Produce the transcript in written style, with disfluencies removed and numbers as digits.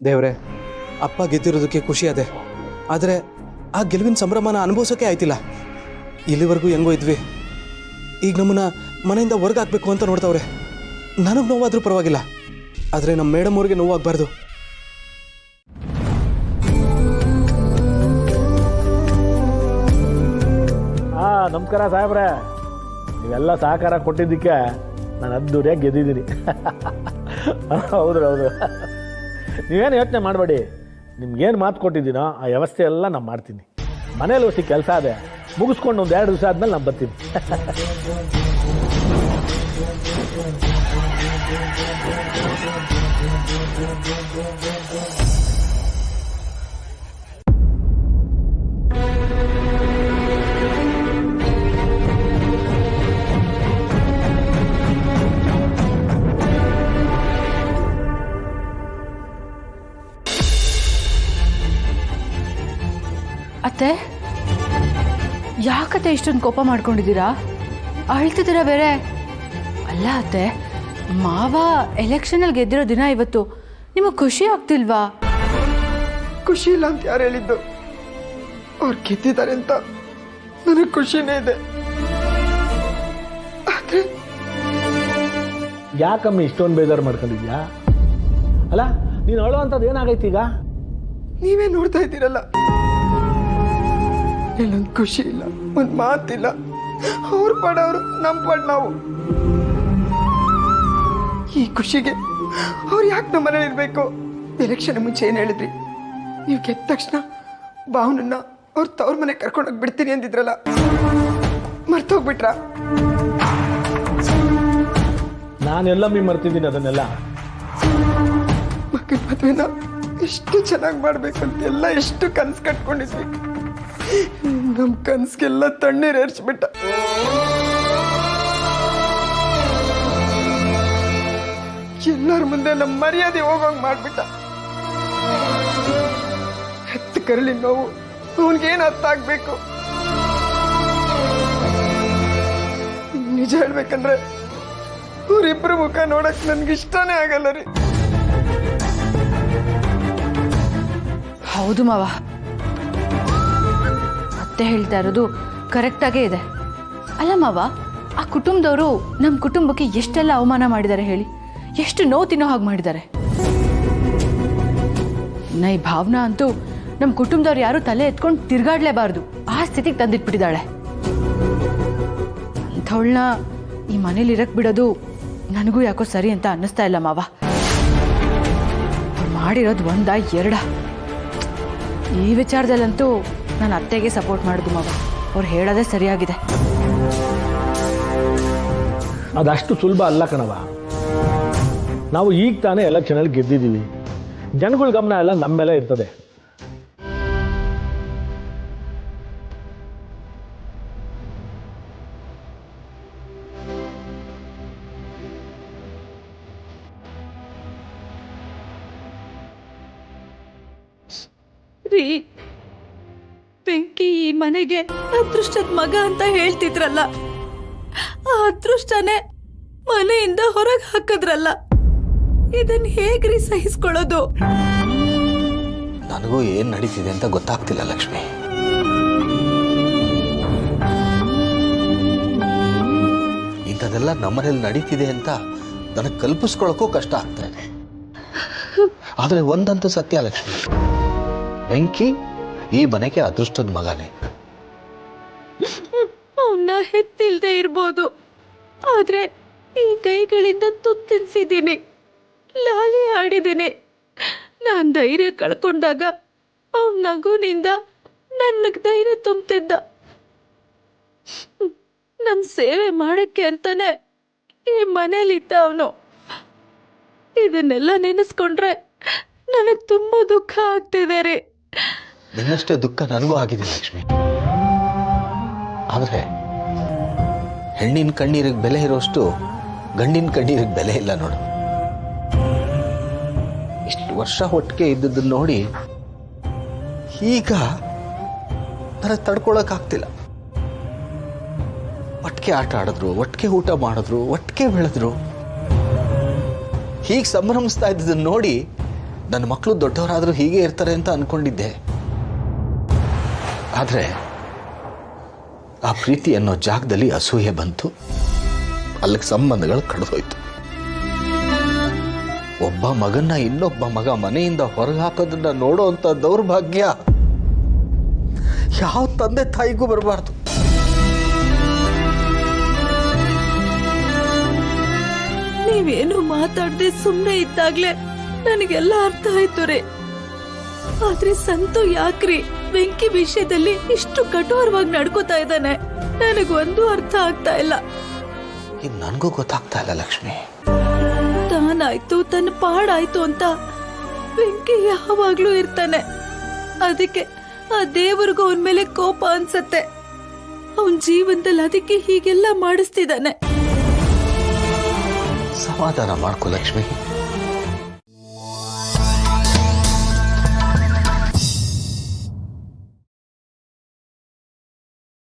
ದೇವ್ರೆ, ಅಪ್ಪ ಗೆದ್ದಿರೋದಕ್ಕೆ ಖುಷಿ ಅದೇ, ಆದರೆ ಆ ಗೆಲುವಿನ ಸಂಭ್ರಮನ ಅನುಭವಿಸೋಕೆ ಆಯ್ತಿಲ್ಲ. ಇಲ್ಲಿವರೆಗೂ ಹೆಂಗೋ ಇದ್ವಿ, ಈಗ ನಮ್ಮನ್ನ ಮನೆಯಿಂದ ಹೊರಗೆ ಹಾಕಬೇಕು ಅಂತ ನೋಡ್ತಾವ್ರೆ. ನನಗೆ ನೋವಾದರೂ ಪರವಾಗಿಲ್ಲ, ಆದರೆ ನಮ್ಮ ಮೇಡಮ್ ಅವ್ರಿಗೆ ನೋವಾಗಬಾರ್ದು. ನಮಸ್ಕಾರ ಸಾಹೇಬ್ರೆ, ನೀವೆಲ್ಲ ಸಹಕಾರ ಕೊಟ್ಟಿದ್ದಕ್ಕೆ ನಾನು ಅದ್ದೂರಿಯಾಗಿ ಗೆದ್ದಿದ್ದೀನಿ. ಹೌದು ಹೌದು, ನೀವೇನು ಯೋಚನೆ ಮಾಡಬೇಡಿ. ನಿಮ್ಗೇನು ಮಾತು ಕೊಟ್ಟಿದ್ದೀನೋ ಆ ವ್ಯವಸ್ಥೆ ಎಲ್ಲ ನಾನು ಮಾಡ್ತೀನಿ. ಮನೇಲಿ ಹೊಸಿ ಕೆಲಸ ಅದೇ, ಮುಗಿಸ್ಕೊಂಡು ಒಂದು 2 ದಿವಸ ಆದಮೇಲೆ ನಾನು ಬರ್ತೀನಿ. ಅತ್ತೆ, ಯಾಕತ್ತೆ ಇಷ್ಟೊಂದು ಕೋಪ ಮಾಡ್ಕೊಂಡಿದ್ದೀರಾ? ಅಳ್ತಿದ್ದೀರಾ ಬೇರೆ. ಅಲ್ಲ ಅತ್ತೆ, ಮಾವ ಎಲೆಕ್ಷನಲ್ಲಿ ಗೆದ್ದಿರೋ ದಿನ ಇವತ್ತು, ನಿಮಗೆ ಖುಷಿ ಆಗ್ತಿಲ್ವಾ? ಖುಷಿ ಇಲ್ಲ ಅಂತ ಯಾರು ಹೇಳಿದ್ದು? ಅವ್ರು ಗೆದ್ದಿದ್ದಾರೆ ಅಂತ ನನಗೆ ಖುಷಿನೇ ಇದೆ. ಆದ್ರೆ ಯಾಕಮ್ಮ ಇಷ್ಟೊಂದು ಬೇಜಾರು ಮಾಡ್ಕೊಂಡಿದ್ಯಾ? ಅಲ್ಲ, ನೀನು ಅಳೋ ಅಂಥದ್ದು ಏನಾಗೈತಿ ಈಗ? ನೀವೇ ನೋಡ್ತಾ ಇದ್ದೀರಲ್ಲ, ಇಲ್ಲೊಂದು ಖುಷಿ ಇಲ್ಲ, ಒಂದು ಮಾತಿಲ್ಲ. ಅವ್ರ ಪಡೋರು, ನಮ್ಮ ಪಡ್ ನಾವು. ಈ ಖುಷಿಗೆ ಅವ್ರು ಯಾಕೆ ನಮ್ಮ ಮನೇಲಿ ಇರಬೇಕು? ಎಲೆಕ್ಷನ್ ಮುಂಚೆ ಏನು ಹೇಳಿದ್ರಿ? ನೀವು ಗೆದ್ದ ತಕ್ಷಣ ಭಾವನನ್ನ ಅವ್ರ ತವ್ರ ಮನೆ ಕರ್ಕೊಂಡೋಗಿ ಬಿಡ್ತೀನಿ ಅಂದಿದ್ರಲ್ಲ, ಮರ್ತೋಗ್ಬಿಟ್ರ? ನಾನೆಲ್ಲ ಮರ್ತಿದ್ದೀನಿ ಅದನ್ನೆಲ್ಲ. ಮಕ್ಕಳ ಮದುವೆನ ಎಷ್ಟು ಚೆನ್ನಾಗಿ ಮಾಡ್ಬೇಕು ಅಂತೆಲ್ಲ ಎಷ್ಟು ಕನ್ಸು ಕಟ್ಕೊಂಡಿದ್ವಿ. ನಮ್ಮ ಕನ್ಸಿಗೆಲ್ಲ ತಣ್ಣೀರು ಏರ್ಸ್ಬಿಟ್ಟ. ಎಲ್ಲರ ಮುಂದೆ ನಮ್ಮ ಮರ್ಯಾದೆ ಹೋಗೋಂಗ್ ಮಾಡ್ಬಿಟ್ಟ. ಹೆತ್ತ ಕರಳಿ ನೋವು ಅವನಿಗೇನು ಅರ್ಥ ಆಗ್ಬೇಕು? ನಿಜ ಹೇಳ್ಬೇಕಂದ್ರೆ ಅವ್ರಿಬ್ರು ಮುಖ ನೋಡಕ್ ನನ್ಗೆ ಇಷ್ಟನೇ ಆಗಲ್ಲ ರೀ. ಹೌದು ಮಾವ, ಅತ್ತೆ ಹೇಳ್ತಾ ಇರೋದು ಕರೆಕ್ಟಾಗೇ ಇದೆ. ಅಲ್ಲ ಮಾವ, ಆ ಕುಟುಂಬದವರು ನಮ್ಮ ಕುಟುಂಬಕ್ಕೆ ಎಷ್ಟೆಲ್ಲ ಅವಮಾನ ಮಾಡಿದ್ದಾರೆ ಹೇಳಿ, ಎಷ್ಟು ನೋವು ತಿನ್ನೋ ಹಾಗೆ ಮಾಡಿದ್ದಾರೆ. ಈ ಭಾವನಾ ಅಂತೂ ನಮ್ಮ ಕುಟುಂಬದವ್ರು ಯಾರು ತಲೆ ಎತ್ಕೊಂಡು ತಿರ್ಗಾಡ್ಲೇಬಾರ್ದು, ಆ ಸ್ಥಿತಿಗೆ ತಂದಿಟ್ಬಿಟ್ಟಿದ್ದಾಳೆ. ಅಂಥವಳನ್ನ ಈ ಮನೇಲಿ ಇರಕ್ ಬಿಡೋದು ನನಗೂ ಯಾಕೋ ಸರಿ ಅಂತ ಅನ್ನಿಸ್ತಾ ಇಲ್ಲ ಮಾವ. ಮಾಡಿರೋದು 1 2. ಈ ವಿಚಾರದಲ್ಲಂತೂ ನಾನು ಅತ್ತೆಗೆ ಸಪೋರ್ಟ್ ಮಾಡೋದು ಮಾವ. ಅವ್ರು ಹೇಳೋದೇ ಸರಿಯಾಗಿದೆ. ಅದಷ್ಟು ಸುಲಭ ಅಲ್ಲ ಕಣವ. ನಾವು ಈಗ ತಾನೇ ಎಲೆಕ್ಷನಲ್ಲಿ ಗೆದ್ದಿದ್ದೀವಿ. ಜನಗಳ ಗಮನ ಎಲ್ಲ ನಮ್ಮ ಮೇಲೆ ಇರ್ತದೆ. ರೀ, ಬೆಂಕಿ ಈ ಮನೆಗೆ ಅದೃಷ್ಟದ ಮಗ ಅಂತ ಹೇಳ್ತಿದ್ರಲ್ಲ, ಆ ಅದೃಷ್ಟನೇ ಮನೆಯಿಂದ ಹೊರಗೆ ಹಾಕಿದ್ರಲ್ಲ, ಇದನ್ನ ಹೇಗ್ರಿ ಸಹಿಸ್ಕೊಳ್ಳೋದು? ನನಗೂ ಏನ್ ನಡೀತಿದೆ ಅಂತ ಗೊತ್ತಾಗ್ತಿಲ್ಲ ಲಕ್ಷ್ಮಿ. ಇಂಥದೆಲ್ಲ ನಮ್ಮನೇಲಿ ನಡೀತಿದೆ ಅಂತ ನನಗೆ ಕಲ್ಪಿಸ್ಕೊಳ್ಳೋಕ್ಕೂ ಕಷ್ಟ ಆಗ್ತಾ ಇದೆ. ಆದರೆ ಒಂದಂತೂ ಸತ್ಯ ಲಕ್ಷ್ಮಿ, ಬೆಂಕಿ ಈ ಮನೆಗೆ ಅದೃಷ್ಟದ ಮಗನೇ. ಅವನ್ನ ಹೆತ್ತಿಲ್ದೆ ಇರ್ಬೋದು, ಆದ್ರೆ ಈ ಕೈಗಳಿಂದ ತುತ್ತಿನ್ಸಿದ್ದೀನಿ, ಲಾಲಿ ಆಡಿದ್ದೀನಿ. ನಾನ್ ಧೈರ್ಯ ಕಳ್ಕೊಂಡಾಗ ಅವನ ನಗುನಿಂದ ನನಗೆ ಧೈರ್ಯ ತುಂಬ್ತಿದ್ದ. ನನ್ ಸೇವೆ ಮಾಡಕ್ಕೆ ಅಂತಾನೆ ಈ ಮನೇಲಿದ್ದ ಅವನು. ಇದನ್ನೆಲ್ಲ ನೆನೆಸ್ಕೊಂಡ್ರೆ ನನಗೆ ತುಂಬಾ ದುಃಖ ಆಗ್ತಿದೆ ರೀ. ನಿನ್ನಷ್ಟೇ ದುಃಖ ನನಗೂ ಆಗಿದೆ ಲಕ್ಷ್ಮಿ. ಆದರೆ ಹೆಣ್ಣಿನ ಕಣ್ಣೀರಿಗೆ ಬೆಲೆ ಇರೋಷ್ಟು ಗಂಡಿನ ಕಣ್ಣೀರಿಗೆ ಬೆಲೆ ಇಲ್ಲ ನೋಡು. ಇಷ್ಟು ವರ್ಷ ಒಟ್ಟಿಗೆ ಇದ್ದದ್ದನ್ನು ನೋಡಿ ಈಗ ನನಗೆ ತಡ್ಕೊಳಕ್ಕಾಗ್ತಿಲ್ಲ. ಒಟ್ಟಿಗೆ ಆಟ ಆಡಿದ್ರು, ಒಟ್ಟಿಗೆ ಊಟ ಮಾಡಿದ್ರು, ಒಟ್ಟಿಗೆ ಬೆಳೆದ್ರು. ಹೀಗೆ ಸಂಭ್ರಮಿಸ್ತಾ ಇದ್ದದನ್ನು ನೋಡಿ ನನ್ನ ಮಕ್ಕಳು ದೊಡ್ಡವರಾದರೂ ಹೀಗೆ ಇರ್ತಾರೆ ಅಂತ ಅನ್ಕೊಂಡಿದ್ದೆ. ಆದರೆ ಆ ಪ್ರೀತಿ ಅನ್ನೋ ಜಾಗದಲ್ಲಿ ಅಸೂಯೆ ಬಂತು, ಅಲ್ಲಿಗೆ ಸಂಬಂಧಗಳು ಕಳೆದೋಯ್ತು. ಒಬ್ಬ ಮಗನ್ನ ಇನ್ನೊಬ್ಬ ಮಗ ಮನೆಯಿಂದ ಹೊರಗೆ ಹಾಕೋದನ್ನ ನೋಡೋಂಥ ದೌರ್ಭಾಗ್ಯ ಯಾವ ತಂದೆ ತಾಯಿಗೂ ಬರಬಾರ್ದು. ನೀವೇನು ಮಾತಾಡದೆ ಸುಮ್ಮನೆ ಇದ್ದಾಗ್ಲೇ ನನಗೆಲ್ಲ ಅರ್ಥ ಆಯ್ತು ರೀ. ಆದ್ರೆ ಸಂತು ಯಾಕ್ರಿ ಬೆಂಕಿ ವಿಷಯದಲ್ಲಿ ಇಷ್ಟು ಕಠೋರವಾಗಿ ನಡ್ಕೋತಾ ಇದ್ದಾನೆ? ನನಗೊಂದು ಅರ್ಥ ಆಗ್ತಾ ಇಲ್ಲ. ಇದು ನನಗೂ ಗೊತ್ತಾಗ್ತಾ ಇಲ್ಲ ಲಕ್ಷ್ಮಿ. ತಾನಾಯ್ತು ತನ್ನ ಪಾಡಾಯ್ತು ಅಂತ ಬೆಂಕಿ ಯಾವಾಗ್ಲೂ ಇರ್ತಾನೆ. ಅದಕ್ಕೆ ಆ ದೇವರಿಗೂ ಅವನ ಮೇಲೆ ಕೋಪ ಅನ್ಸತ್ತೆ. ಅವನ್ ಜೀವನದಲ್ಲಿ ಅದಕ್ಕೆ ಹೀಗೆಲ್ಲ ಮಾಡಿಸ್ತಿದ್ದಾನೆ. ಸಮಾಧಾನ ಮಾಡ್ಕೊ ಲಕ್ಷ್ಮಿ.